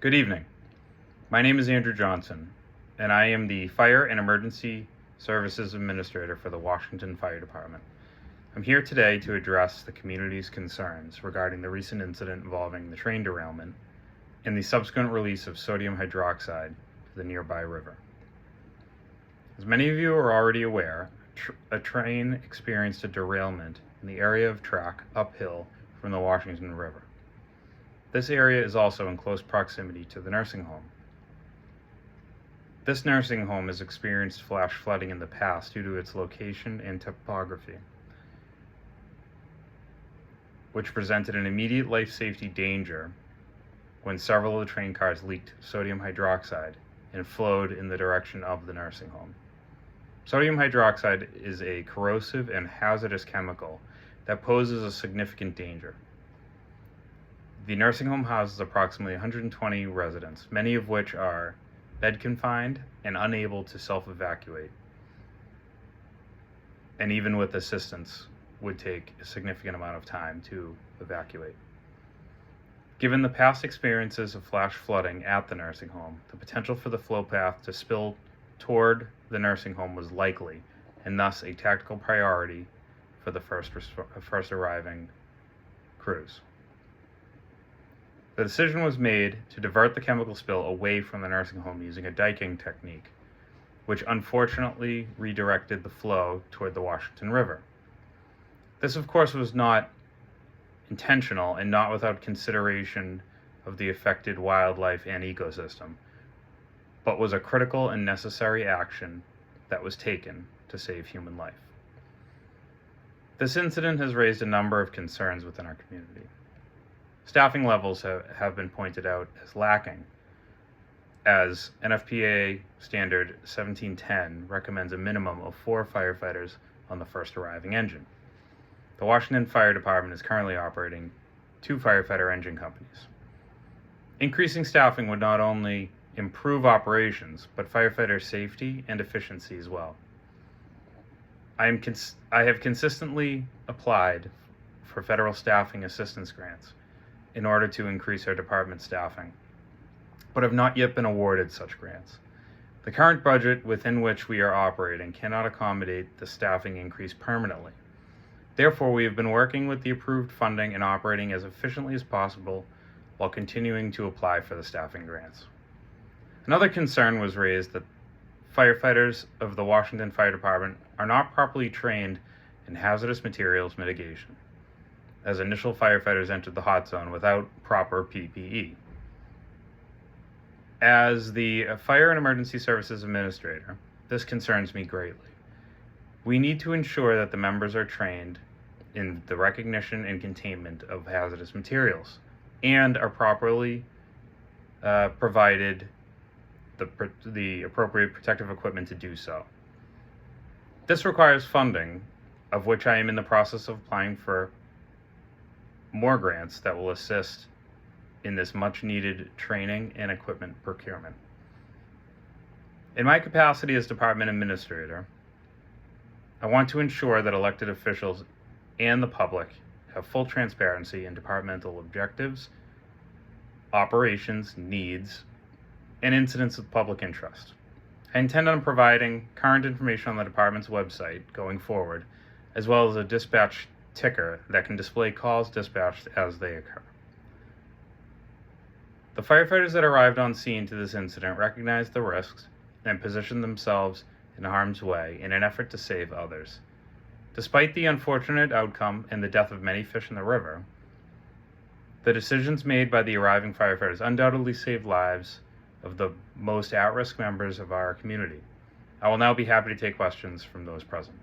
Good evening. My name is Andrew Johnson, and I am the Fire and Emergency Services Administrator for the Washington Fire Department. I'm here today to address the community's concerns regarding the recent incident involving the train derailment and the subsequent release of sodium hydroxide to the nearby river. As many of you are already aware, a train experienced a derailment in the area of track uphill from the Washington River. This area is also in close proximity to the nursing home. This nursing home has experienced flash flooding in the past due to its location and topography, which presented an immediate life safety danger when several of the train cars leaked sodium hydroxide and flowed in the direction of the nursing home. Sodium hydroxide is a corrosive and hazardous chemical that poses a significant danger. The nursing home houses approximately 120 residents, many of which are bed confined and unable to self-evacuate, and even with assistance would take a significant amount of time to evacuate. Given the past experiences of flash flooding at the nursing home, the potential for the flow path to spill toward the nursing home was likely, and thus a tactical priority for the first arriving crews. The decision was made to divert the chemical spill away from the nursing home using a diking technique, which unfortunately redirected the flow toward the Washington River. This, of course, was not intentional and not without consideration of the affected wildlife and ecosystem, but was a critical and necessary action that was taken to save human life. This incident has raised a number of concerns within our community. Staffing levels have been pointed out as lacking, as NFPA Standard 1710 recommends a minimum of 4 firefighters on the first arriving engine. The Washington Fire Department is currently operating 2 firefighter engine companies. Increasing staffing would not only improve operations, but firefighter safety and efficiency as well. I have consistently applied for federal staffing assistance grants in order to increase our department staffing, but have not yet been awarded such grants. The current budget within which we are operating cannot accommodate the staffing increase permanently. Therefore, we have been working with the approved funding and operating as efficiently as possible while continuing to apply for the staffing grants. Another concern was raised that firefighters of the Washington Fire Department are not properly trained in hazardous materials mitigation, as initial firefighters entered the hot zone without proper PPE. As the Fire and Emergency Services Administrator, this concerns me greatly. We need to ensure that the members are trained in the recognition and containment of hazardous materials and are properly provided the appropriate protective equipment to do so. This requires funding, of which I am in the process of applying for more grants that will assist in this much needed training and equipment procurement. In my capacity as department administrator, I want to ensure that elected officials and the public have full transparency in departmental objectives, operations, needs, and incidents of public interest. I intend on providing current information on the department's website going forward, as well as a dispatch ticker that can display calls dispatched as they occur. The firefighters that arrived on scene to this incident recognized the risks and positioned themselves in harm's way in an effort to save others. Despite the unfortunate outcome and the death of many fish in the river, the decisions made by the arriving firefighters undoubtedly saved lives of the most at-risk members of our community. I will now be happy to take questions from those present.